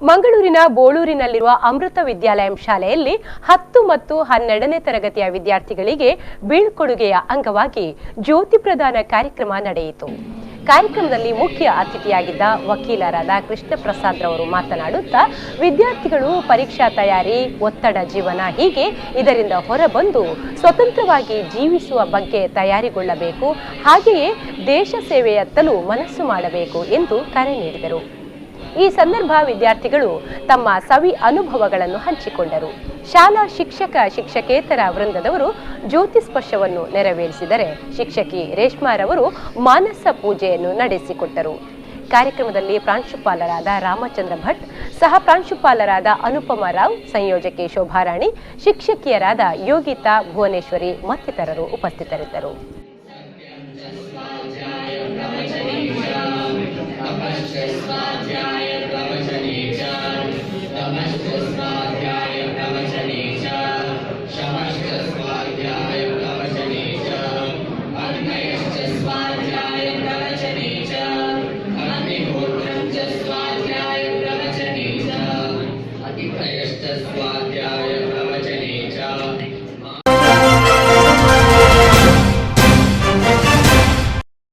ಮಂಗಳೂರಿನ ಬೋಳೂರಿನಲ್ಲಿರುವ ಅಮೃತ ವಿದ್ಯಾಲಯ ಶಾಲೆಯಲ್ಲಿ 10 ಮತ್ತು 12ನೇ ತರಗತಿಯ ವಿದ್ಯಾರ್ಥಿಗಳಿಗೆ ಬೀಳ್ಕೊಡುಗೆಯ ಅಂಗವಾಗಿ ಜ್ಯೋತಿ ಪ್ರದಾನ ಕಾರ್ಯಕ್ರಮ ನಡೆಯಿತು. ಕಾರ್ಯಕ್ರಮದಲ್ಲಿ ಮುಖ್ಯ ಅತಿಥಿಯಾಗಿದ್ದ ವಕೀಲರಾದ ಕೃಷ್ಣ ಪ್ರಸಾದ್ ರವರು ಮಾತನಾಡುತ್ತಾ ವಿದ್ಯಾರ್ಥಿಗಳು ಪರೀಕ್ಷಾ ತಯಾರಿ, ಒತ್ತಡ ಜೀವನ ಹೀಗೆ ಇದರಿಂದ ಹೊರಬಂದು ಸ್ವತಂತ್ರವಾಗಿ ಜೀವಿಸುವ ಬಗ್ಗೆ ತಯಾರಿಗೊಳ್ಳಬೇಕು, ಹಾಗೆಯೇ ದೇಶ ಸೇವೆಯತ್ತಲೂ ಮನಸ್ಸು ಮಾಡಬೇಕು ಎಂದು ಕರೆ ನೀಡಿದರು. ಈ ಸಂದರ್ಭ ವಿದ್ಯಾರ್ಥಿಗಳು ತಮ್ಮ ಸವಿ ಅನುಭವಗಳನ್ನು ಹಂಚಿಕೊಂಡರು. ಶಾಲಾ ಶಿಕ್ಷಕೇತರ ವೃಂದದವರು ಜ್ಯೋತಿ ಸ್ಪರ್ಶವನ್ನು ನೆರವೇರಿಸಿದರೆ ಶಿಕ್ಷಕಿ ರೇಷ್ಮಾರವರು ಮಾನಸ ಪೂಜೆಯನ್ನು ನಡೆಸಿಕೊಟ್ಟರು. ಕಾರ್ಯಕ್ರಮದಲ್ಲಿ ಪ್ರಾಂಶುಪಾಲರಾದ ರಾಮಚಂದ್ರ ಭಟ್, ಸಹ ಪ್ರಾಂಶುಪಾಲರಾದ ಅನುಪಮ ರಾವ್, ಸಂಯೋಜಕಿ ಶೋಭಾರಾಣಿ, ಶಿಕ್ಷಕಿಯರಾದ ಯೋಗಿತಾ, ಭುವನೇಶ್ವರಿ ಮತ್ತಿತರರು ಉಪಸ್ಥಿತರಿದ್ದರು. स्वाध्याय